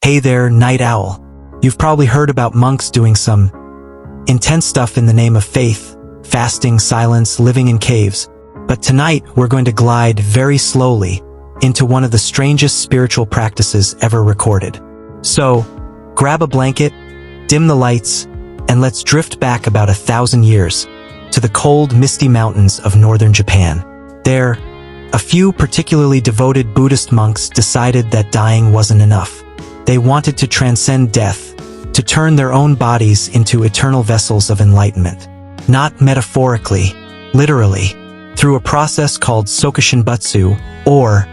Hey there, night owl. You've probably heard about monks doing some intense stuff in the name of faith, fasting, silence, living in caves. But tonight, we're going to glide very slowly into one of the strangest spiritual practices ever recorded. So, grab a blanket, dim the lights, and let's drift back about 1,000 years to the cold, misty mountains of northern Japan. There, a few particularly devoted Buddhist monks decided that dying wasn't enough. They wanted to transcend death, to turn their own bodies into eternal vessels of enlightenment. Not metaphorically, literally, through a process called Sokushinbutsu, or,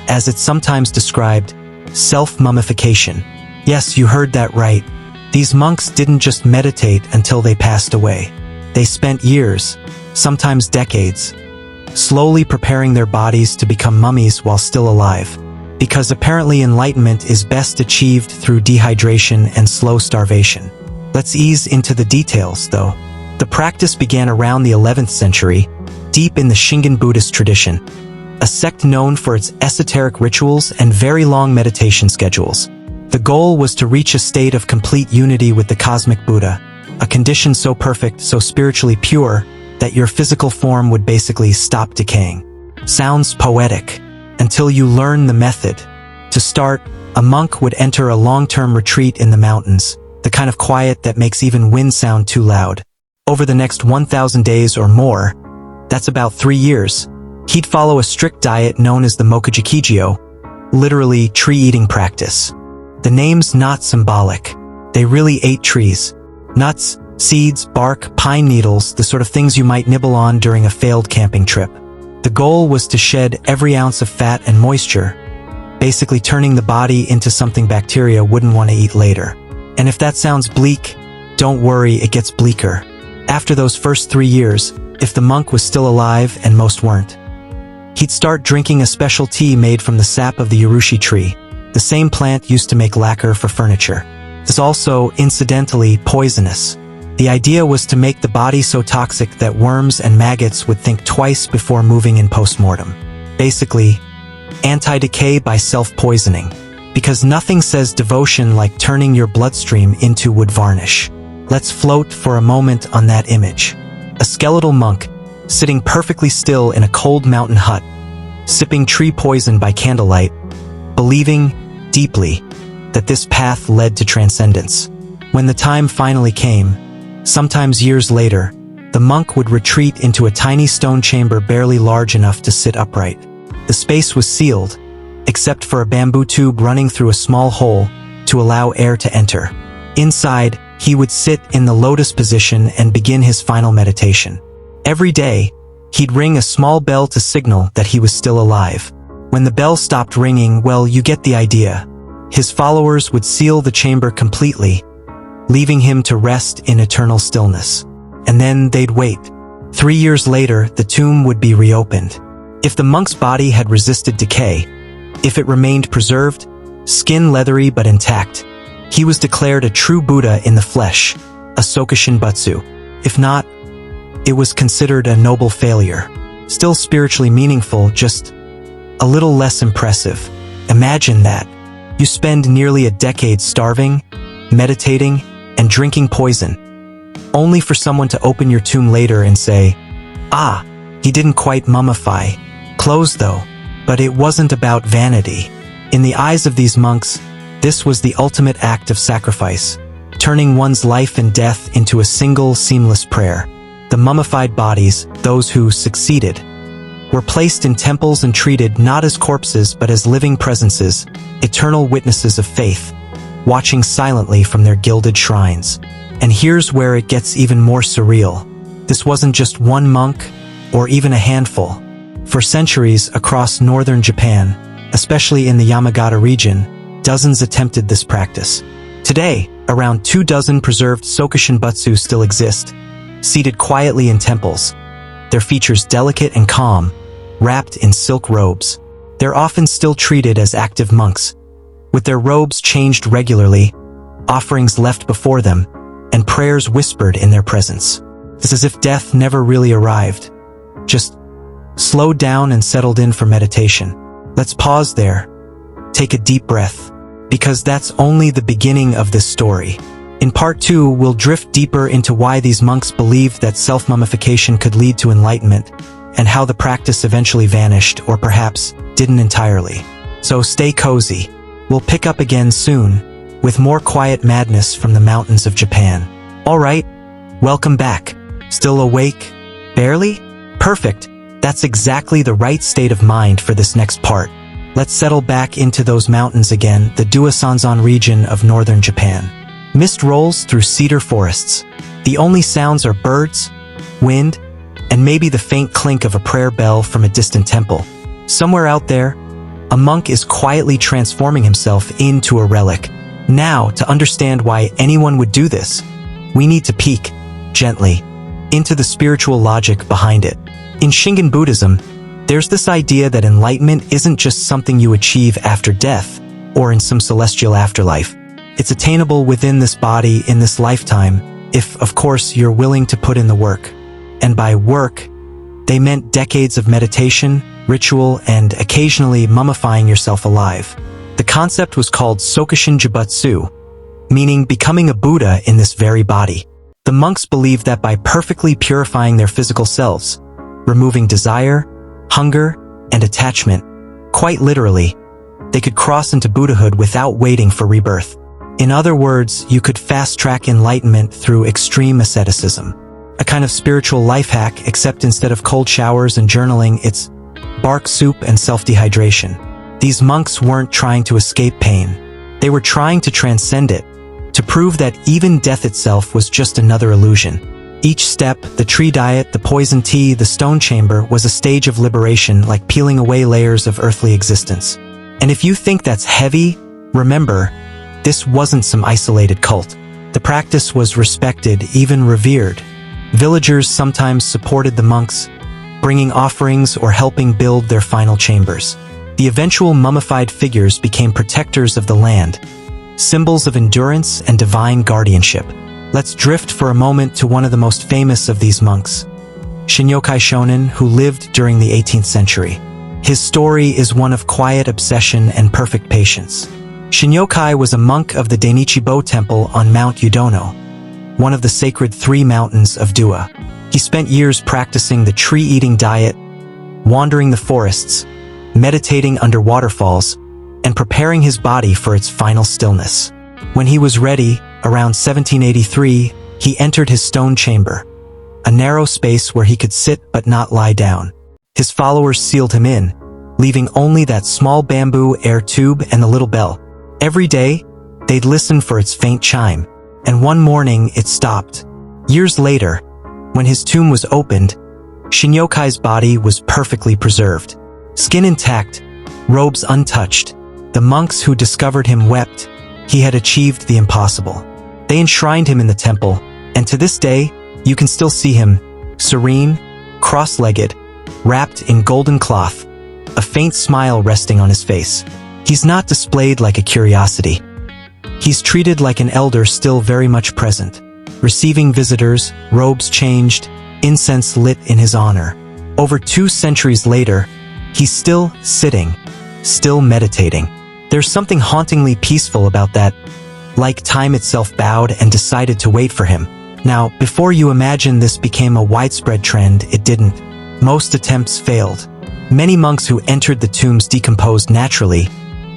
as it's sometimes described, self-mummification. Yes, you heard that right. These monks didn't just meditate until they passed away. They spent years, sometimes decades, slowly preparing their bodies to become mummies while still alive. Because apparently enlightenment is best achieved through dehydration and slow starvation. Let's ease into the details, though. The practice began around the 11th century, deep in the Shingon Buddhist tradition, a sect known for its esoteric rituals and very long meditation schedules. The goal was to reach a state of complete unity with the cosmic Buddha, a condition so perfect, so spiritually pure, that your physical form would basically stop decaying. Sounds poetic, until you learn the method. To start, a monk would enter a long-term retreat in the mountains, the kind of quiet that makes even wind sound too loud. Over the next 1,000 days or more, that's about 3 years, he'd follow a strict diet known as the Mokujikijyo, literally tree-eating practice. The name's not symbolic. They really ate trees. Nuts, seeds, bark, pine needles, the sort of things you might nibble on during a failed camping trip. The goal was to shed every ounce of fat and moisture, basically turning the body into something bacteria wouldn't want to eat later. And if that sounds bleak, don't worry, it gets bleaker. After those first 3 years, if the monk was still alive, and most weren't, he'd start drinking a special tea made from the sap of the urushi tree, the same plant used to make lacquer for furniture. It's also, incidentally, poisonous. The idea was to make the body so toxic that worms and maggots would think twice before moving in post-mortem. Basically, anti-decay by self-poisoning. Because nothing says devotion like turning your bloodstream into wood varnish. Let's float for a moment on that image. A skeletal monk, sitting perfectly still in a cold mountain hut, sipping tree poison by candlelight, believing, deeply, that this path led to transcendence. When the time finally came, sometimes years later, the monk would retreat into a tiny stone chamber barely large enough to sit upright. The space was sealed, except for a bamboo tube running through a small hole to allow air to enter. Inside, he would sit in the lotus position and begin his final meditation. Every day, he'd ring a small bell to signal that he was still alive. When the bell stopped ringing, well, you get the idea. His followers would seal the chamber completely, leaving him to rest in eternal stillness. And then they'd wait. 3 years later, the tomb would be reopened. If the monk's body had resisted decay, if it remained preserved, skin leathery but intact, he was declared a true Buddha in the flesh, a Sokushinbutsu. If not, it was considered a noble failure. Still spiritually meaningful, just a little less impressive. Imagine that. You spend nearly a decade starving, meditating, and drinking poison, only for someone to open your tomb later and say, "Ah, he didn't quite mummify." Close though, but it wasn't about vanity. In the eyes of these monks, this was the ultimate act of sacrifice, turning one's life and death into a single, seamless prayer. The mummified bodies, those who succeeded, were placed in temples and treated not as corpses but as living presences, eternal witnesses of faith, watching silently from their gilded shrines. And here's where it gets even more surreal. This wasn't just one monk, or even a handful. For centuries across northern Japan, especially in the Yamagata region, dozens attempted this practice. Today, around 24 preserved Sokushinbutsu still exist, seated quietly in temples, their features delicate and calm, wrapped in silk robes. They're often still treated as active monks, with their robes changed regularly, offerings left before them, and prayers whispered in their presence. It's as if death never really arrived, just slowed down and settled in for meditation. Let's pause there, take a deep breath, because that's only the beginning of this story. In part 2, we'll drift deeper into why these monks believed that self-mummification could lead to enlightenment, and how the practice eventually vanished, or perhaps didn't entirely. So stay cozy. We'll pick up again soon, with more quiet madness from the mountains of Japan. Alright, welcome back. Still awake? Barely? Perfect. That's exactly the right state of mind for this next part. Let's settle back into those mountains again, the Duasanzan region of northern Japan. Mist rolls through cedar forests. The only sounds are birds, wind, and maybe the faint clink of a prayer bell from a distant temple. Somewhere out there, a monk is quietly transforming himself into a relic. Now, to understand why anyone would do this, we need to peek, gently, into the spiritual logic behind it. In Shingon Buddhism, there's this idea that enlightenment isn't just something you achieve after death or in some celestial afterlife. It's attainable within this body in this lifetime, if, of course, you're willing to put in the work. And by work, they meant decades of meditation, ritual, and occasionally mummifying yourself alive. The concept was called Sokushinbutsu, meaning becoming a Buddha in this very body. The monks believed that by perfectly purifying their physical selves, removing desire, hunger, and attachment, quite literally, they could cross into Buddhahood without waiting for rebirth. In other words, you could fast-track enlightenment through extreme asceticism. A kind of spiritual life hack, except instead of cold showers and journaling, it's bark soup and self-dehydration. These monks weren't trying to escape pain. They were trying to transcend it, to prove that even death itself was just another illusion. Each step, the tree diet, the poison tea, the stone chamber, was a stage of liberation, like peeling away layers of earthly existence. And if you think that's heavy, remember, this wasn't some isolated cult. The practice was respected, even revered. Villagers sometimes supported the monks, bringing offerings or helping build their final chambers. The eventual mummified figures became protectors of the land, symbols of endurance and divine guardianship. Let's drift for a moment to one of the most famous of these monks, Shinyokai Shonin, who lived during the 18th century. His story is one of quiet obsession and perfect patience. Shinyokai was a monk of the Dainichibo Temple on Mount Udono, one of the sacred 3 mountains of Dua. He spent years practicing the tree-eating diet, wandering the forests, meditating under waterfalls, and preparing his body for its final stillness. When he was ready, around 1783, he entered his stone chamber, a narrow space where he could sit but not lie down. His followers sealed him in, leaving only that small bamboo air tube and the little bell. Every day, they'd listen for its faint chime, and one morning it stopped. Years later, when his tomb was opened, Shinyokai's body was perfectly preserved. Skin intact, robes untouched. The monks who discovered him wept. He had achieved the impossible. They enshrined him in the temple, and to this day, you can still see him, serene, cross-legged, wrapped in golden cloth, a faint smile resting on his face. He's not displayed like a curiosity. He's treated like an elder still very much present, receiving visitors, robes changed, incense lit in his honor. Over 2 centuries later, he's still sitting, still meditating. There's something hauntingly peaceful about that, like time itself bowed and decided to wait for him. Now, before you imagine this became a widespread trend, it didn't. Most attempts failed. Many monks who entered the tombs decomposed naturally,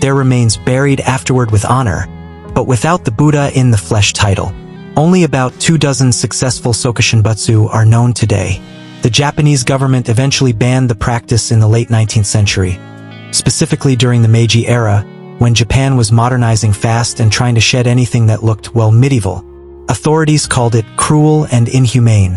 their remains buried afterward with honor, but without the Buddha in the flesh title. Only about 24 successful Sokushinbutsu are known today. The Japanese government eventually banned the practice in the late 19th century, specifically during the Meiji era, when Japan was modernizing fast and trying to shed anything that looked, well, medieval. Authorities called it cruel and inhumane,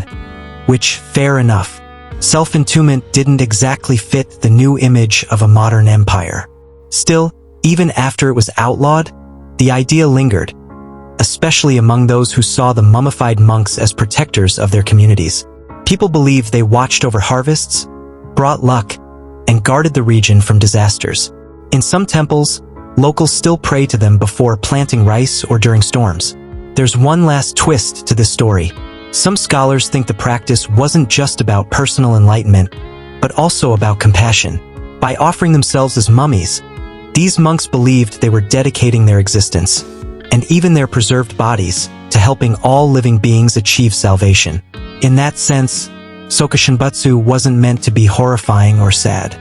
which, fair enough. Self-entombment didn't exactly fit the new image of a modern empire. Still, even after it was outlawed, the idea lingered, especially among those who saw the mummified monks as protectors of their communities. People believed they watched over harvests, brought luck, and guarded the region from disasters. In some temples, locals still pray to them before planting rice or during storms. There's one last twist to this story. Some scholars think the practice wasn't just about personal enlightenment, but also about compassion. By offering themselves as mummies, These monks believed they were dedicating their existence, and even their preserved bodies, to helping all living beings achieve salvation. In that sense, Sokushinbutsu wasn't meant to be horrifying or sad.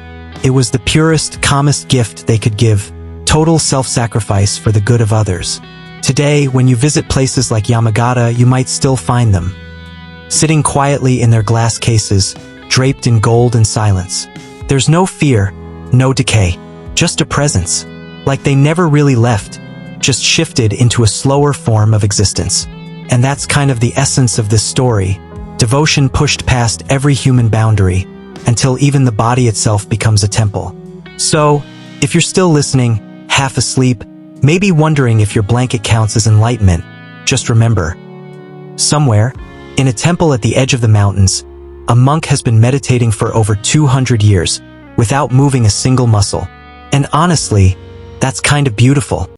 It was the purest, calmest gift they could give, total self-sacrifice for the good of others. Today, when you visit places like Yamagata, you might still find them, sitting quietly in their glass cases, draped in gold and silence. There's no fear, no decay, just a presence, like they never really left, just shifted into a slower form of existence. And that's kind of the essence of this story. Devotion pushed past every human boundary, until even the body itself becomes a temple. So, if you're still listening, half asleep, maybe wondering if your blanket counts as enlightenment, just remember, somewhere, in a temple at the edge of the mountains, a monk has been meditating for over 200 years, without moving a single muscle. And honestly, that's kind of beautiful.